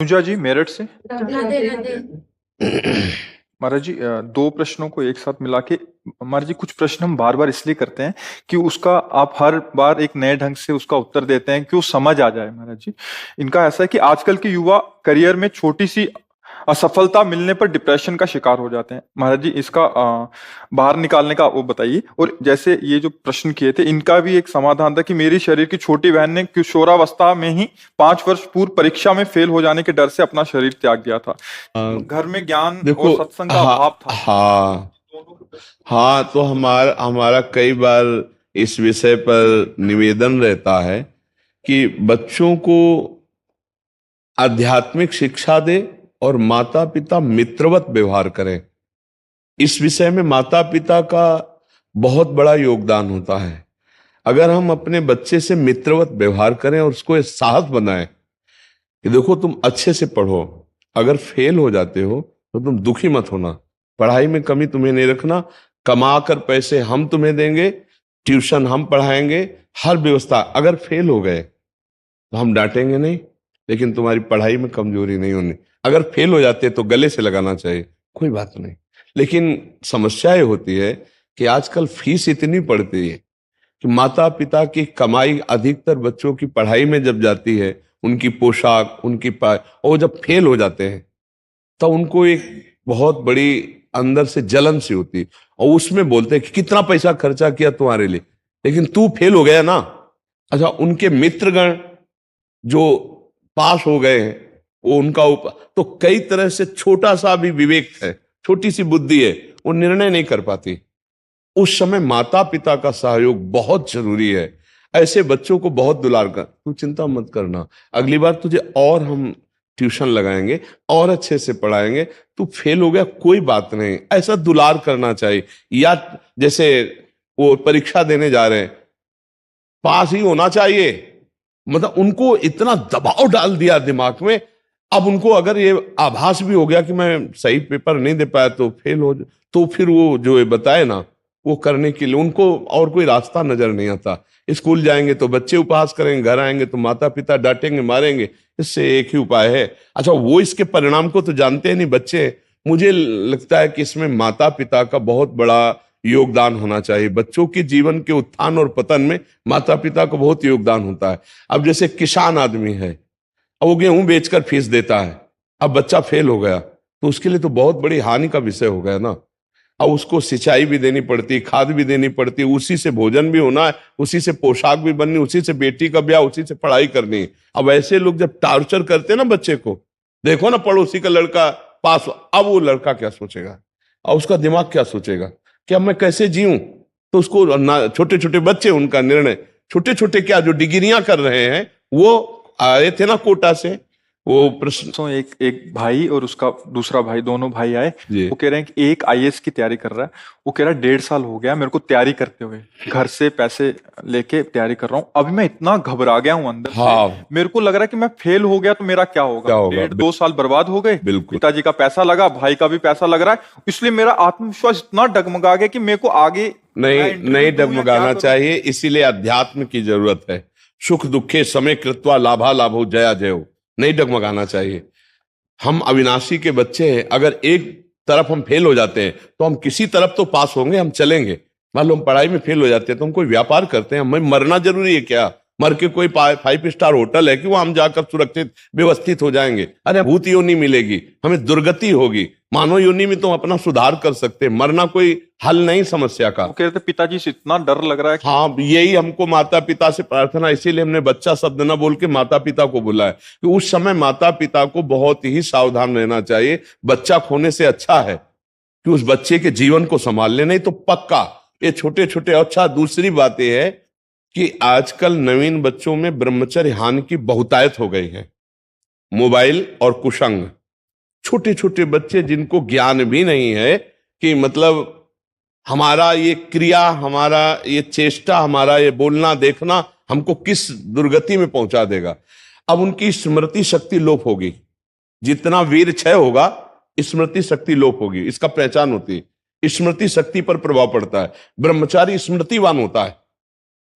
पूजा जी मेरठ से। राधे राधे। महाराज जी, दो प्रश्नों को एक साथ मिला के, महाराज जी कुछ प्रश्न हम बार बार इसलिए करते हैं कि उसका आप हर बार एक नए ढंग से उसका उत्तर देते हैं कि वो समझ आ जाए। महाराज जी, इनका ऐसा है कि आजकल के युवा करियर में छोटी सी असफलता मिलने पर डिप्रेशन का शिकार हो जाते हैं। महाराज जी इसका बाहर निकालने का वो बताइए। और जैसे ये जो प्रश्न किए थे इनका भी एक समाधान था कि मेरी शरीर की छोटी बहन ने किशोरावस्था में ही 5 वर्ष पूर्व परीक्षा में फेल हो जाने के डर से अपना शरीर त्याग दिया था। घर में ज्ञान देखो, और सत्संग का हाँ अभाव था। हाँ हाँ, तो हमारा हमारा कई बार इस विषय पर निवेदन रहता है कि बच्चों को आध्यात्मिक शिक्षा दे और माता पिता मित्रवत व्यवहार करें। इस विषय में माता पिता का बहुत बड़ा योगदान होता है। अगर हम अपने बच्चे से मित्रवत व्यवहार करें और उसको एक साहस बनाएं कि देखो तुम अच्छे से पढ़ो, अगर फेल हो जाते हो तो तुम दुखी मत होना, पढ़ाई में कमी तुम्हें नहीं रखना, कमा कर पैसे हम तुम्हें देंगे, ट्यूशन हम पढ़ाएंगे, हर व्यवस्था। अगर फेल हो गए तो हम डांटेंगे नहीं, लेकिन तुम्हारी पढ़ाई में कमजोरी नहीं होनी। अगर फेल हो जाते तो गले से लगाना चाहिए, कोई बात नहीं। लेकिन समस्या ये होती है कि आजकल फीस इतनी पड़ती है कि माता पिता की कमाई अधिकतर बच्चों की पढ़ाई में जब जाती है, उनकी पोशाक, और जब फेल हो जाते हैं तो उनको एक बहुत बड़ी अंदर से जलन सी होती है, और उसमें बोलते हैं कि कितना पैसा खर्चा किया तुम्हारे लिए, लेकिन तू फेल हो गया ना। अच्छा, उनके मित्रगण जो पास हो गए हैं वो उनका तो कई तरह से छोटा सा भी विवेक है, छोटी सी बुद्धि है, वो निर्णय नहीं कर पाती। उस समय माता पिता का सहयोग बहुत जरूरी है। ऐसे बच्चों को बहुत दुलार कर, तू चिंता मत करना, अगली बार तुझे और हम ट्यूशन लगाएंगे और अच्छे से पढ़ाएंगे, तू फेल हो गया कोई बात नहीं, ऐसा दुलार करना चाहिए। या जैसे वो परीक्षा देने जा रहे हैं, पास ही होना चाहिए, मतलब उनको इतना दबाव डाल दिया दिमाग में। अब उनको अगर ये आभास भी हो गया कि मैं सही पेपर नहीं दे पाया तो फेल हो, तो फिर वो जो ये बताए ना, वो करने के लिए उनको और कोई रास्ता नजर नहीं आता। स्कूल जाएंगे तो बच्चे उपहास करेंगे, घर आएंगे तो माता पिता डांटेंगे मारेंगे, इससे एक ही उपाय है। अच्छा, वो इसके परिणाम को तो जानते हैं नहीं बच्चे। मुझे लगता है कि इसमें माता पिता का बहुत बड़ा योगदान होना चाहिए। बच्चों के जीवन के उत्थान और पतन में माता पिता का बहुत योगदान होता है। अब जैसे किसान आदमी है, अब वो गेहूं बेचकर फीस देता है, अब बच्चा फेल हो गया तो उसके लिए तो बहुत बड़ी हानि का विषय हो गया ना। अब उसको सिंचाई भी देनी पड़ती, खाद भी देनी पड़ती, उसी से भोजन भी होना है, उसी से पोशाक भी बननी, उसी से बेटी का ब्याह, उसी से पढ़ाई करनी। अब ऐसे लोग जब टार्चर करते हैं ना बच्चे को, देखो ना पड़ोसी का लड़का पास, अब वो लड़का क्या सोचेगा और उसका दिमाग क्या सोचेगा कि अब मैं कैसे जीऊं। तो उसको छोटे छोटे बच्चे, उनका निर्णय, छोटे छोटे क्या जो डिग्रियां कर रहे हैं, वो आए थे ना कोटा से, वो प्रश्न। तो एक भाई और उसका दूसरा भाई, दोनों भाई आए। जी। वो कह रहे हैं कि एक आईएएस की तैयारी कर रहा है। वो कह रहा है 1.5 साल हो गया मेरे को तैयारी करते हुए, घर से पैसे लेके तैयारी कर रहा हूँ, अभी मैं इतना घबरा गया हूँ अंदर हाँ, से, मेरे को लग रहा है कि मैं फेल हो गया तो मेरा क्या होगा। 1.5-2 साल बर्बाद हो गए, बिल्कुल। पिताजी का पैसा लगा, भाई का भी पैसा लग रहा है, इसलिए मेरा आत्मविश्वास इतना डगमगा गया कि मेरे को आगे नहीं डगमगाना चाहिए। इसीलिए अध्यात्म की जरूरत है। सुख दुखे समय कृत्वा लाभा लाभो जया जयो, नहीं डगमगाना चाहिए। हम अविनाशी के बच्चे हैं, अगर एक तरफ हम फेल हो जाते हैं तो हम किसी तरफ तो पास होंगे, हम चलेंगे। मान लो हम पढ़ाई में फेल हो जाते हैं तो हम कोई व्यापार करते हैं, हमें मरना जरूरी है क्या? मर के कोई 5 स्टार होटल है कि वो हम जाकर सुरक्षित व्यवस्थित हो जाएंगे? अरे भूत योनि मिलेगी, हमें दुर्गति होगी। मानव योनि में तो हम अपना सुधार कर सकते हैं, मरना कोई हल नहीं समस्या का। वो कह रहे थे पिताजी से इतना डर लग रहा है। हाँ, यही हमको माता पिता से प्रार्थना, इसीलिए हमने बच्चा शब्द न बोल के माता पिता को बोला है कि उस समय माता पिता को बहुत ही सावधान रहना चाहिए। बच्चा खोने से अच्छा है कि उस बच्चे के जीवन को संभाल ले, नहीं तो पक्का ये छोटे छोटे। अच्छा, दूसरी बात यह है कि आजकल नवीन बच्चों में ब्रह्मचर्य हानि की बहुतायत हो गई है। मोबाइल और कुसंग, छोटे छोटे बच्चे जिनको ज्ञान भी नहीं है कि मतलब हमारा ये क्रिया, हमारा ये चेष्टा, हमारा ये बोलना देखना हमको किस दुर्गति में पहुंचा देगा। अब उनकी स्मृति शक्ति लोप होगी, जितना वीर क्षय होगा स्मृति शक्ति लोप होगी। इसका पहचान होती है, स्मृति शक्ति पर प्रभाव पड़ता है। ब्रह्मचारी स्मृतिवान होता है,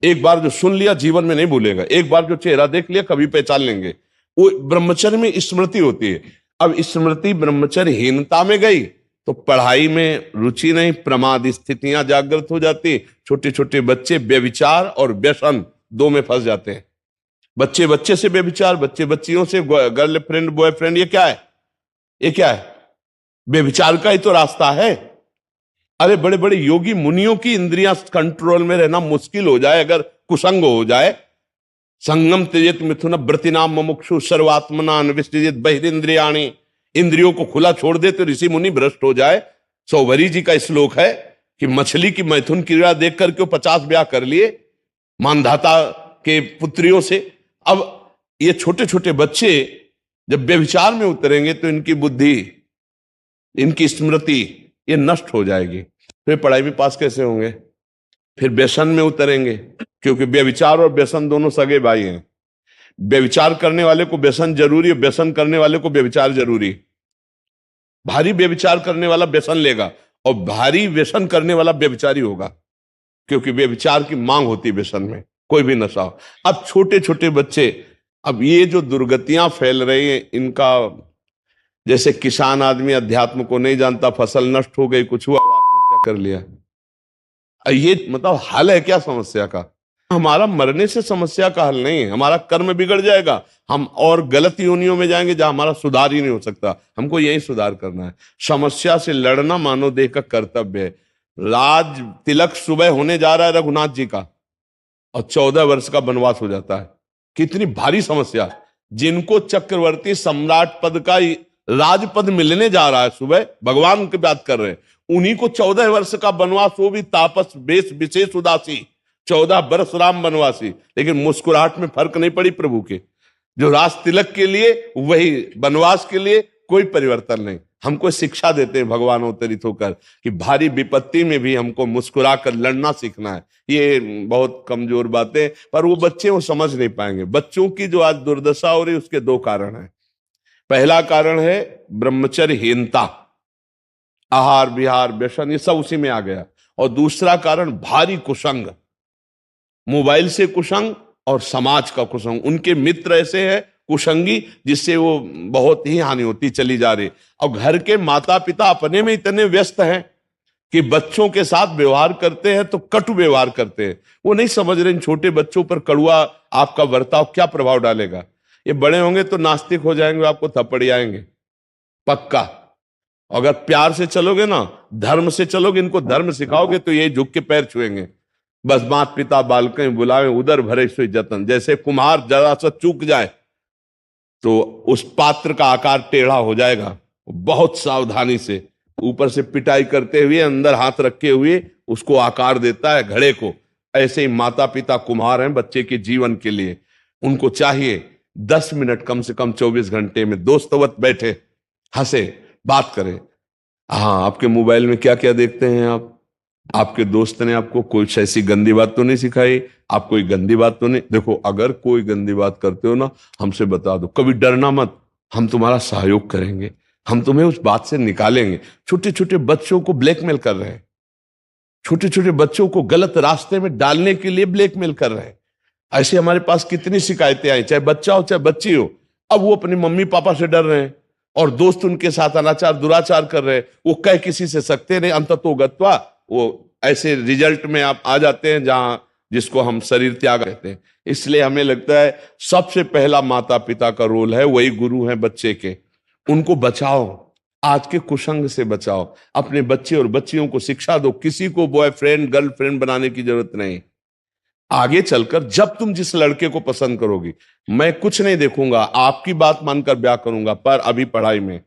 एक बार जो सुन लिया जीवन में नहीं भूलेगा, एक बार जो चेहरा देख लिया कभी पहचान लेंगे। वो ब्रह्मचर्य में स्मृति होती है। अब स्मृति ब्रह्मचर्यहीनता में गई तो पढ़ाई में रुचि नहीं, प्रमाद स्थितियां जागृत हो जाती। छोटे छोटे बच्चे व्यभिचार और व्यसन दो में फंस जाते हैं। बच्चे बच्चे से व्यभिचार, बच्चे बच्चियों से गर्लफ्रेंड बॉयफ्रेंड, ये क्या है? ये क्या है? व्यभिचार का ही तो रास्ता है। अरे बड़े बड़े योगी मुनियों की इंद्रियां कंट्रोल में रहना मुश्किल हो जाए अगर कुसंग हो जाए। संगम त्यजेत मिथुन व्रतिनाम मुमुक्षु सर्वात्मना विसृजेत बहिरिंद्रियाणि। इंद्रियों को खुला छोड़ दे तो ऋषि मुनि भ्रष्ट हो जाए। सौभरी जी का श्लोक है कि मछली की मैथुन क्रीड़ा देख करके वो 50 ब्याह कर लिए मानधाता के पुत्रियों से। अब ये छोटे छोटे बच्चे जब व्यभिचार में उतरेंगे तो इनकी बुद्धि, इनकी स्मृति ये नष्ट हो जाएगी। फिर पढ़ाई में पास कैसे होंगे? फिर व्यसन में उतरेंगे, क्योंकि व्यभिचार और व्यसन दोनों सगे भाई हैं। व्यभिचार करने वाले को व्यसन जरूरी है, व्यसन करने वाले को व्यभिचार जरूरी। भारी व्यभिचार करने वाला व्यसन लेगा और भारी व्यसन करने वाला व्यभिचारी होगा, क्योंकि व्यभिचार की मांग होती है व्यसन में, कोई भी नशा हो। अब छोटे छोटे बच्चे, अब ये जो दुर्गतियां फैल रही हैं इनका, जैसे किसान आदमी अध्यात्म को नहीं जानता, फसल नष्ट हो गई, कुछ हुआ, आत्महत्या कर लिया। ये मतलब हल है क्या समस्या का? हमारा मरने से समस्या का हल नहीं है, हमारा कर्म बिगड़ जाएगा, हम और गलत योनियों में जाएंगे जहां हमारा सुधार ही नहीं हो सकता। हमको यही सुधार करना है। समस्या से लड़ना मानव देह का कर्तव्य है। राज तिलक सुबह होने जा रहा है रघुनाथ जी का और 14 वर्ष का वनवास हो जाता है। कितनी भारी समस्या। जिनको चक्रवर्ती सम्राट पद का राजपद मिलने जा रहा है, सुबह भगवान की बात कर रहे हैं, उन्हीं को 14 वर्ष का वनवास, वो भी तापस बेश विशेष उदासी, 14 वर्ष राम वनवासी। लेकिन मुस्कुराहट में फर्क नहीं पड़ी प्रभु के। जो राज तिलक के लिए वही वनवास के लिए कोई परिवर्तन नहीं। हमको शिक्षा देते हैं भगवान अवतरित होकर कि भारी विपत्ति में भी हमको मुस्कुरा कर लड़ना सीखना है। ये बहुत कमजोर बातें, पर वो बच्चे वो समझ नहीं पाएंगे। बच्चों की जो आज दुर्दशा हो रही है उसके दो कारण हैं। पहला कारण है ब्रह्मचर्यहीनता, आहार विहार व्यसन ये सब उसी में आ गया। और दूसरा कारण भारी कुसंग, मोबाइल से कुसंग और समाज का कुसंग। उनके मित्र ऐसे हैं कुसंगी जिससे वो बहुत ही हानि होती चली जा रही। और घर के माता पिता अपने में इतने व्यस्त हैं कि बच्चों के साथ व्यवहार करते हैं तो कटु व्यवहार करते हैं। वो नहीं समझ रहे इन छोटे बच्चों पर कड़ुआ आपका बर्ताव क्या प्रभाव डालेगा। ये बड़े होंगे तो नास्तिक हो जाएंगे, आपको थप्पड़ आएंगे पक्का। अगर प्यार से चलोगे ना, धर्म से चलोगे, इनको धर्म सिखाओगे तो ये झुक के पैर छुएंगे। बस माता पिता बालकें बुलावे उधर भरे सोई जतन। जैसे कुम्हार जरा सा चूक जाए तो उस पात्र का आकार टेढ़ा हो जाएगा। बहुत सावधानी से ऊपर से पिटाई करते हुए अंदर हाथ रखे हुए उसको आकार देता है घड़े को। ऐसे ही माता पिता कुम्हार हैं बच्चे के जीवन के लिए। उनको चाहिए 10 मिनट कम से कम 24 घंटे में दोस्तवत बैठे, हंसे, बात करें। हाँ, आपके मोबाइल में क्या क्या देखते हैं आप? आपके दोस्त ने आपको कोई ऐसी गंदी बात तो नहीं सिखाई? आप कोई गंदी बात तो नहीं? देखो, अगर कोई गंदी बात करते हो ना, हमसे बता दो, कभी डरना मत, हम तुम्हारा सहयोग करेंगे, हम तुम्हें उस बात से निकालेंगे। छोटे छोटे बच्चों को ब्लैकमेल कर रहे हैं, छोटे छोटे बच्चों को गलत रास्ते में डालने के लिए ब्लैकमेल कर रहे हैं। ऐसे हमारे पास कितनी शिकायतें आई, चाहे बच्चा हो चाहे बच्ची हो। अब वो अपने मम्मी पापा से डर रहे हैं और दोस्त उनके साथ अनाचार दुराचार कर रहे हैं। वो कह किसी से सकते नहीं, अंततोगत्वा वो ऐसे रिजल्ट में आप आ जाते हैं जहां जिसको हम शरीर त्याग कहते हैं। इसलिए हमें लगता है सबसे पहला माता पिता का रोल है, वही गुरु है बच्चे के। उनको बचाओ, आज के कुसंग से बचाओ। अपने बच्चे और बच्चियों को शिक्षा दो। किसी को बॉयफ्रेंड गर्लफ्रेंड बनाने की जरूरत नहीं। आगे चलकर जब तुम जिस लड़के को पसंद करोगी, मैं कुछ नहीं देखूंगा, आपकी बात मानकर ब्याह करूंगा। पर अभी पढ़ाई में,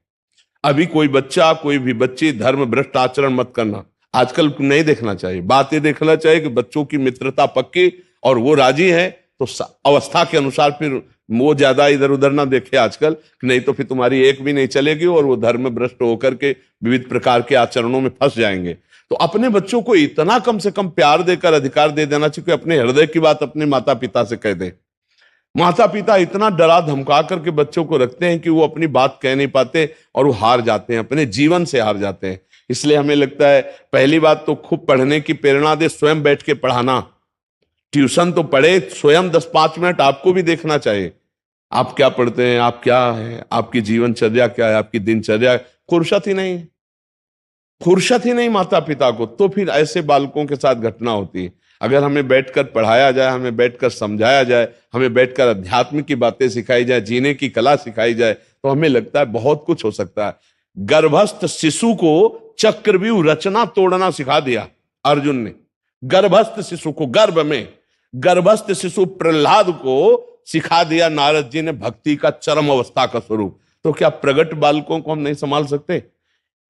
अभी कोई बच्चा कोई भी बच्ची धर्म भ्रष्ट आचरण मत करना। आजकल नहीं देखना चाहिए, बात ये देखना चाहिए कि बच्चों की मित्रता पक्की और वो राजी है तो अवस्था के अनुसार फिर वो ज्यादा इधर उधर ना देखे आजकल, नहीं तो फिर तुम्हारी एक भी नहीं चलेगी और वो धर्म भ्रष्ट होकर के विविध प्रकार के आचरणों में फंस जाएंगे। तो अपने बच्चों को इतना कम से कम प्यार देकर अधिकार दे देना चाहिए कि अपने हृदय की बात अपने माता पिता से कह दे। माता पिता इतना डरा धमका करके बच्चों को रखते हैं कि वो अपनी बात कह नहीं पाते और वो हार जाते हैं, अपने जीवन से हार जाते हैं। इसलिए हमें लगता है पहली बात तो खूब पढ़ने की प्रेरणा दे, स्वयं बैठ के पढ़ाना। ट्यूशन तो पढ़े, स्वयं 10-5 मिनट आपको भी देखना चाहिए। आप क्या पढ़ते हैं, आप क्या है, आपकी जीवनचर्या क्या है, आपकी दिनचर्या, फुर्सत ही नहीं है। फुर्सत ही नहीं माता पिता को, तो फिर ऐसे बालकों के साथ घटना होती है। अगर हमें बैठकर पढ़ाया जाए, हमें बैठकर समझाया जाए, हमें बैठकर अध्यात्म की बातें सिखाई जाए, जीने की कला सिखाई जाए, तो हमें लगता है बहुत कुछ हो सकता है। गर्भस्थ शिशु को चक्रव्यूह रचना तोड़ना सिखा दिया अर्जुन ने। गर्भस्थ शिशु को, गर्भ में गर्भस्थ शिशु प्रहलाद को सिखा दिया नारद जी ने भक्ति का चरम अवस्था का स्वरूप। तो क्या प्रगट बालकों को हम नहीं संभाल सकते?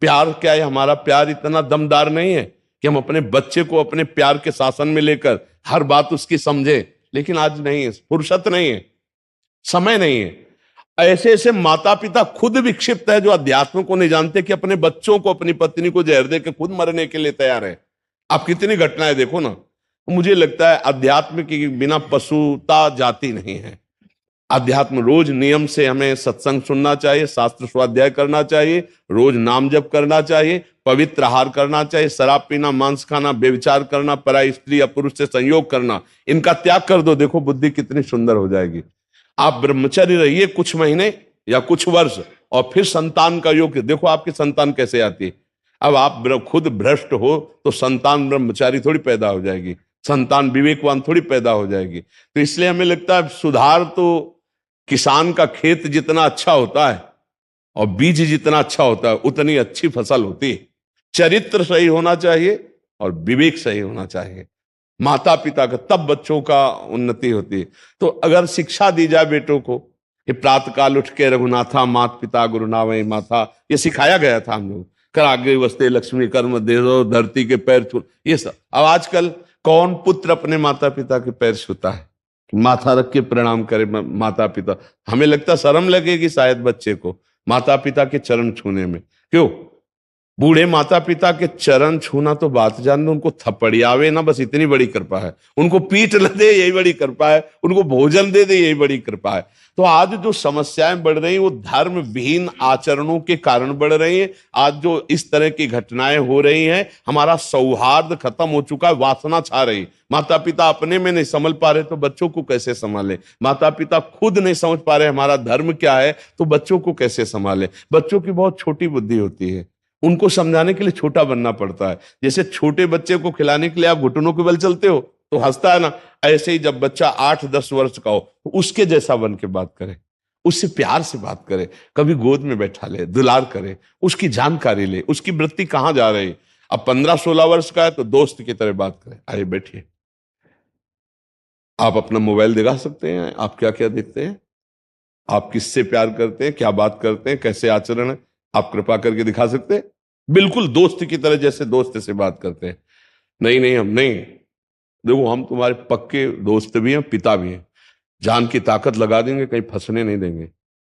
प्यार क्या है? हमारा प्यार इतना दमदार नहीं है कि हम अपने बच्चे को अपने प्यार के शासन में लेकर हर बात उसकी समझे? लेकिन आज नहीं है, फुर्सत नहीं है, समय नहीं है। ऐसे ऐसे माता पिता खुद विक्षिप्त है जो अध्यात्म को नहीं जानते कि अपने बच्चों को, अपनी पत्नी को जहर दे के खुद मरने के लिए तैयार है। आप कितनी घटनाएं देखो ना। मुझे लगता है अध्यात्म के बिना पशुता जाती नहीं है। अध्यात्म रोज नियम से हमें सत्संग सुनना चाहिए, शास्त्र स्वाध्याय करना चाहिए, रोज नाम जप करना चाहिए, पवित्र आहार करना चाहिए, शराब पीना, मांस खाना, व्यभिचार करना, पराई स्त्री या पुरुष से संयोग करना, इनका त्याग कर दो। देखो बुद्धि कितनी सुंदर हो जाएगी। आप ब्रह्मचर्य रहिए कुछ महीने या कुछ वर्ष, और फिर संतान का योग देखो आपकी संतान कैसे आती है। अब आप खुद भ्रष्ट हो तो संतान ब्रह्मचारी थोड़ी पैदा हो जाएगी, संतान विवेकवान थोड़ी पैदा हो जाएगी। तो इसलिए हमें लगता है सुधार तो किसान का खेत जितना अच्छा होता है और बीज जितना अच्छा होता है उतनी अच्छी फसल होती है। चरित्र सही होना चाहिए और विवेक सही होना चाहिए माता पिता का, तब बच्चों का उन्नति होती है। तो अगर शिक्षा दी जाए बेटों को कि प्रातःकाल उठ के रघुनाथा मात पिता गुरु नावै माथा, ये सिखाया गया था हम लोग। कर आगे वस्ते लक्ष्मी कर्म दे दो धरती के पैर छू, ये सब। अब आजकल कौन पुत्र अपने माता पिता के पैर छूता है? माथा रख के प्रणाम करे माता पिता। हमें लगता शर्म लगेगी शायद बच्चे को माता पिता के चरण छूने में। क्यों? बूढ़े माता पिता के चरण छूना तो बात जान दो, उनको थपड़ियावे ना, बस इतनी बड़ी कृपा है। उनको पीठ ल दे यही बड़ी कृपा है, उनको भोजन दे दे यही बड़ी कृपा है। तो आज जो समस्याएं बढ़ रही वो धर्म विहीन आचरणों के कारण बढ़ रही हैं। आज जो इस तरह की घटनाएं हो रही हैं, हमारा सौहार्द खत्म हो चुका है, वासना छा रही। माता पिता अपने में नहीं संभल पा रहे तो बच्चों को कैसे संभाले? माता पिता खुद नहीं समझ पा रहे हमारा धर्म क्या है तो बच्चों को कैसे संभाले? बच्चों की बहुत छोटी बुद्धि होती है, उनको समझाने के लिए छोटा बनना पड़ता है। जैसे छोटे बच्चे को खिलाने के लिए आप घुटनों के बल चलते हो तो हंसता है ना, ऐसे ही जब बच्चा 8-10 वर्ष का हो तो उसके जैसा बन के बात करे, उससे प्यार से बात करे, कभी गोद में बैठा ले, दुलार करे, उसकी जानकारी ले, उसकी वृत्ति कहाँ जा रही। अब 15-16 वर्ष का है तो दोस्त की तरह बात करे, अरे बैठिए, आप अपना मोबाइल दिखा सकते हैं, आप क्या क्या देखते हैं, आप किससे प्यार करते हैं, क्या बात करते हैं, कैसे आचरण है, आप कृपा करके दिखा सकते हैं? बिल्कुल दोस्त की तरह, जैसे दोस्त से बात करते हैं। नहीं नहीं, हम नहीं। देखो हम तुम्हारे पक्के दोस्त भी हैं, पिता भी हैं, जान की ताकत लगा देंगे, कहीं फंसने नहीं देंगे।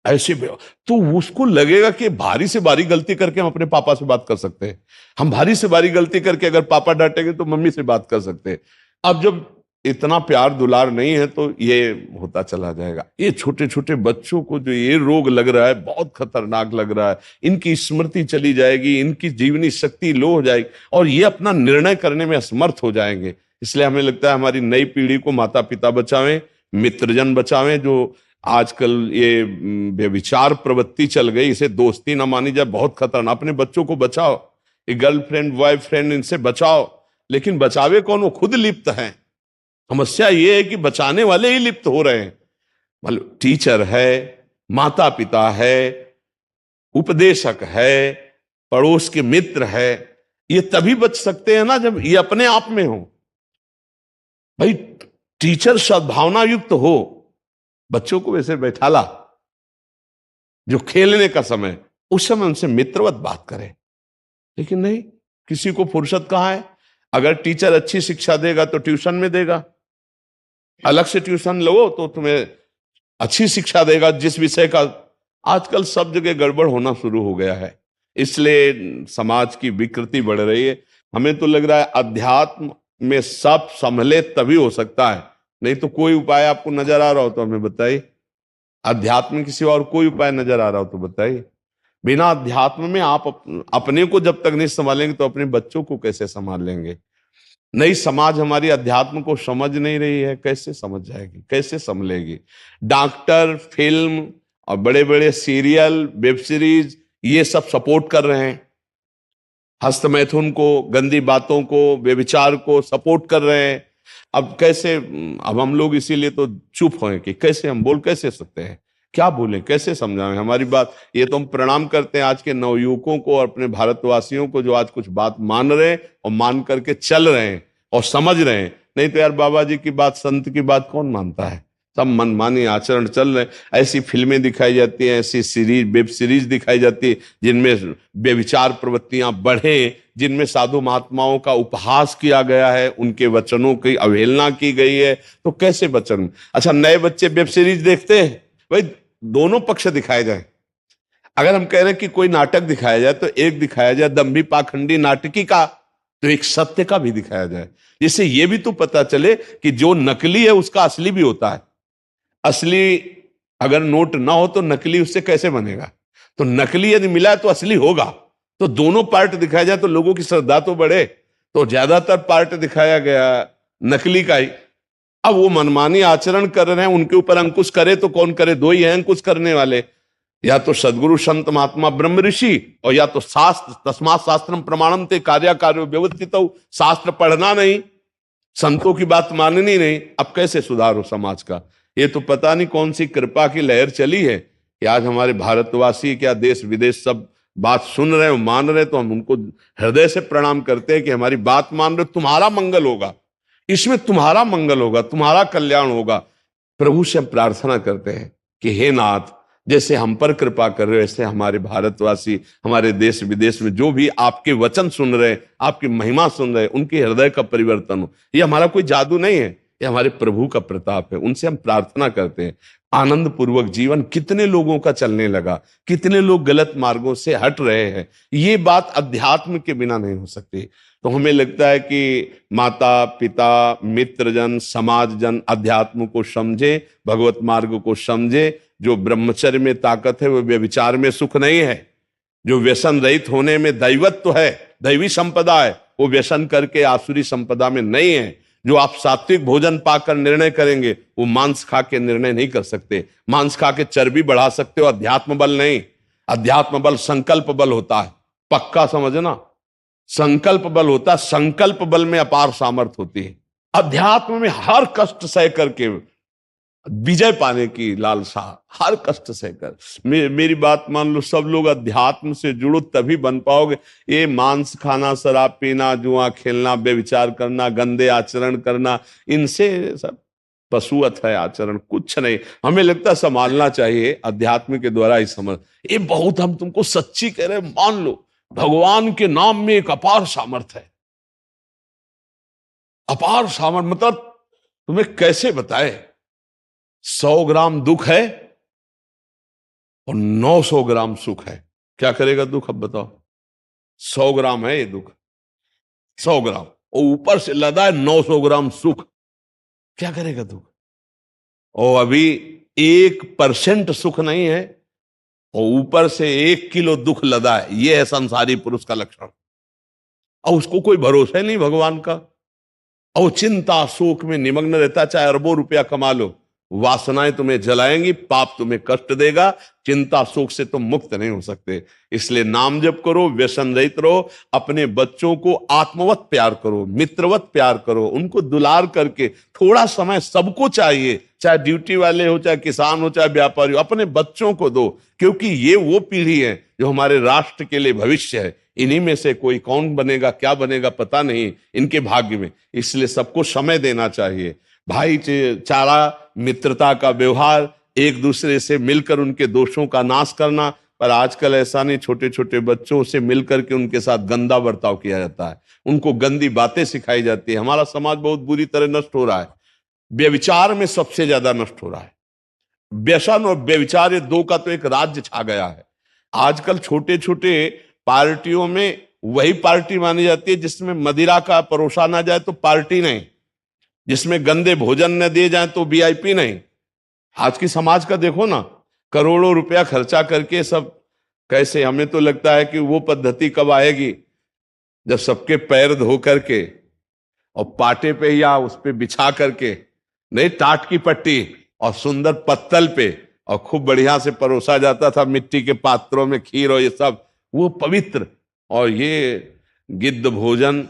ऐसे तो उसको लगेगा कि भारी से भारी गलती करके हम अपने पापा से बात कर सकते हैं, हम भारी से भारी गलती करके अगर पापा डांटेंगे तो मम्मी से बात कर सकते हैं। अब जब इतना प्यार दुलार नहीं है तो ये होता चला जाएगा। ये छोटे छोटे बच्चों को जो ये रोग लग रहा है बहुत खतरनाक लग रहा है। इनकी स्मृति चली जाएगी, इनकी जीवनी शक्ति लो हो जाएगी और ये अपना निर्णय करने में असमर्थ हो जाएंगे। इसलिए हमें लगता है हमारी नई पीढ़ी को माता पिता बचावें, मित्रजन बचावें। जो आजकल ये व्यभिचार प्रवृत्ति चल गई, इसे दोस्ती ना मानी जाए, बहुत खतरनाक। अपने बच्चों को बचाओ, ये गर्लफ्रेंड बॉयफ्रेंड इनसे बचाओ, लेकिन बचावे कौन? वो खुद लिप्त हैं। समस्या ये है कि बचाने वाले ही लिप्त हो रहे हैं। मतलब टीचर है, माता पिता है, उपदेशक है, पड़ोस के मित्र है, ये तभी बच सकते हैं ना जब ये अपने आप में हो। भाई टीचर सद्भावना युक्त हो, बच्चों को वैसे बैठा ला, जो खेलने का समय उस समय उनसे मित्रवत बात करें। लेकिन नहीं, किसी को फुर्सत कहाँ है। अगर टीचर अच्छी शिक्षा देगा तो ट्यूशन में देगा, अलग से ट्यूशन लो तो तुम्हें अच्छी शिक्षा देगा जिस विषय का। आजकल सब जगह गड़बड़ होना शुरू हो गया है, इसलिए समाज की विकृति बढ़ रही है। हमें तो लग रहा है अध्यात्म में सब संभले तभी हो सकता है, नहीं तो कोई उपाय आपको नजर आ रहा हो तो हमें बताइए। अध्यात्म में किसी और कोई उपाय नजर आ रहा हो तो बताइए। बिना अध्यात्म में आप अपने को जब तक नहीं संभालेंगे तो अपने बच्चों को कैसे संभाल लेंगे? नई समाज हमारी अध्यात्म को समझ नहीं रही है, कैसे समझ जाएगी, कैसे संभलेगी? डॉक्टर, फिल्म और बड़े बड़े सीरियल, वेब सीरीज ये सब सपोर्ट कर रहे हैं, हस्त मैथुन को, गंदी बातों को, व्यभिचार को सपोर्ट कर रहे हैं। अब कैसे, अब हम लोग इसीलिए तो चुप हैं कि कैसे हम बोल कैसे सकते हैं, क्या बोलें, कैसे समझाएं हमारी बात। ये तो हम प्रणाम करते हैं आज के नवयुवकों को और अपने भारतवासियों को जो आज कुछ बात मान रहे हैं और मान करके चल रहे हैं और समझ रहे हैं। नहीं तो यार बाबा जी की बात, संत की बात कौन मानता है? सब मनमानी आचरण चल रहे हैं। ऐसी फिल्में दिखाई जाती हैं, ऐसी सीरीज, वेब सीरीज दिखाई जाती है जिनमें व्यभिचार प्रवृत्तियां बढ़े, जिनमें साधु महात्माओं का उपहास किया गया है, उनके वचनों की अवहेलना की गई है। तो कैसे वचन? अच्छा, नए बच्चे वेब सीरीज देखते हैं, भाई दोनों पक्ष दिखाए जाए। अगर हम कह रहे हैं कि कोई नाटक दिखाया जाए तो एक दिखाया जाए दम्भी पाखंडी नाटकी का, तो एक सत्य का भी दिखाया जाए, जिससे यह भी तो पता चले कि जो नकली है उसका असली भी होता है। असली अगर नोट ना हो तो नकली उससे कैसे बनेगा? तो नकली यदि मिला तो असली होगा। तो दोनों पार्ट दिखाया जाए तो लोगों की श्रद्धा तो बढ़े। तो ज्यादातर पार्ट दिखाया गया नकली का ही। अब वो मनमानी आचरण कर रहे हैं, उनके ऊपर अंकुश करे तो कौन करे? दो ही हैं अंकुश करने वाले, या तो सदगुरु संत महात्मा ब्रह्म ऋषि, और या तो शास्त्र। तस्मात् शास्त्रम प्रमाणम ते कार्य कार्यो व्यवस्थित। शास्त्र पढ़ना नहीं, संतों की बात माननी नहीं। अब कैसे सुधार हो समाज का? ये तो पता नहीं कौन सी कृपा की लहर चली है कि आज हमारे भारतवासी, क्या देश विदेश, सब बात सुन रहे हैं, मान रहे हैं। तो हम उनको हृदय से प्रणाम करते हैं कि हमारी बात मान रहे हो, तुम्हारा मंगल होगा, इसमें तुम्हारा मंगल होगा, तुम्हारा कल्याण होगा। प्रभु से हम प्रार्थना करते हैं कि हे नाथ, जैसे हम पर कृपा कर रहे हो, ऐसे हमारे भारतवासी, हमारे देश विदेश में जो भी आपके वचन सुन रहे हैं, आपकी महिमा सुन रहे हैं, उनके हृदय का परिवर्तन हो। ये हमारा कोई जादू नहीं है, ये हमारे प्रभु का प्रताप है। उनसे हम प्रार्थना करते हैं आनंद पूर्वक जीवन। कितने लोगों का चलने लगा, कितने लोग गलत मार्गों से हट रहे हैं। ये बात अध्यात्म के बिना नहीं हो सकती। तो हमें लगता है कि माता पिता, मित्रजन, समाजजन अध्यात्म को समझे, भगवत मार्ग को समझे। जो ब्रह्मचर्य में ताकत है वो व्यभिचार में सुख नहीं है। जो व्यसन रहित होने में दैवत्व है, दैवी संपदा है, वो व्यसन करके आसुरी संपदा में नहीं है। जो आप सात्विक भोजन पाकर निर्णय करेंगे, वो मांस खा के निर्णय नहीं कर सकते। मांस खा के चर्बी बढ़ा सकते हो, अध्यात्म बल नहीं। अध्यात्म बल संकल्प बल होता है, पक्का समझना। संकल्प बल होता है, संकल्प बल में अपार सामर्थ होती है। अध्यात्म में हर कष्ट सह करके विजय पाने की लालसा, हर कष्ट सहकर। मेरी बात मान लो, सब लोग अध्यात्म से जुड़ो तभी बन पाओगे। ये मांस खाना, शराब पीना, जुआ खेलना, व्यभिचार करना, गंदे आचरण करना, इनसे सब पशुवत है आचरण, कुछ नहीं। हमें लगता है संभालना चाहिए अध्यात्म के द्वारा ही समझ। ये बहुत हम तुमको सच्ची कह रहे, मान लो भगवान के नाम में एक अपार सामर्थ है। अपार सामर्थ मतलब तुम्हें कैसे बताए? 100 ग्राम दुख है और 900 ग्राम सुख है। क्या करेगा दुख? अब बताओ। 100 ग्राम है ये दुख, 100 ग्राम, और ऊपर से लदा है 900 ग्राम सुख। क्या करेगा दुख? और अभी 1% सुख नहीं है और ऊपर से 1 किलो दुख लदा है। यह है संसारी पुरुष का लक्षण। और उसको कोई भरोसा ही नहीं भगवान का, और चिंता शोक में निमग्न रहता, चाहे अरबों रुपया कमा लो। वासनाएं तुम्हें जलाएंगी, पाप तुम्हें कष्ट देगा, चिंता शोक से तुम मुक्त नहीं हो सकते। इसलिए नाम जप करो, व्यसन रहित रहो, अपने बच्चों को आत्मवत प्यार करो, मित्रवत प्यार करो, उनको दुलार करके थोड़ा समय सबको चाहिए, चाहे ड्यूटी वाले हो, चाहे किसान हो, चाहे व्यापारी हो, अपने बच्चों को दो। क्योंकि ये वो पीढ़ी है जो हमारे राष्ट्र के लिए भविष्य है। इन्हीं में से कोई कौन बनेगा, क्या बनेगा पता नहीं इनके भाग्य में। इसलिए सबको समय देना चाहिए। भाईचारा, मित्रता का व्यवहार, एक दूसरे से मिलकर उनके दोषों का नाश करना। पर आजकल ऐसा नहीं, छोटे छोटे बच्चों से मिलकर के उनके साथ गंदा बर्ताव किया जाता है, उनको गंदी बातें सिखाई जाती है। हमारा समाज बहुत बुरी तरह नष्ट हो रहा है। व्यभिचार में सबसे ज्यादा नष्ट हो रहा है। व्यसन और व्यभिचार, ये दो का तो एक राज्य छा गया है। आजकल छोटे छोटे पार्टियों में वही पार्टी मानी जाती है जिसमें मदिरा का परोसा ना जाए तो पार्टी नहीं, जिसमें गंदे भोजन न दिए जाए तो वीआईपी नहीं। आज की समाज का देखो ना, करोड़ों रुपया खर्चा करके सब कैसे। हमें तो लगता है कि वो पद्धति कब आएगी जब सबके पैर धो करके और पाटे पे या उस पे बिछा करके, नहीं टाट की पट्टी और सुंदर पत्तल पे, और खूब बढ़िया से परोसा जाता था मिट्टी के पात्रों में खीर और ये सब, वो पवित्र। और ये गिद्ध भोजन,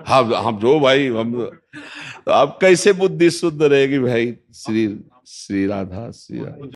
हम जो भाई हम, तो अब कैसे बुद्धि शुद्ध रहेगी भाई। श्री श्री राधा श्री राधा।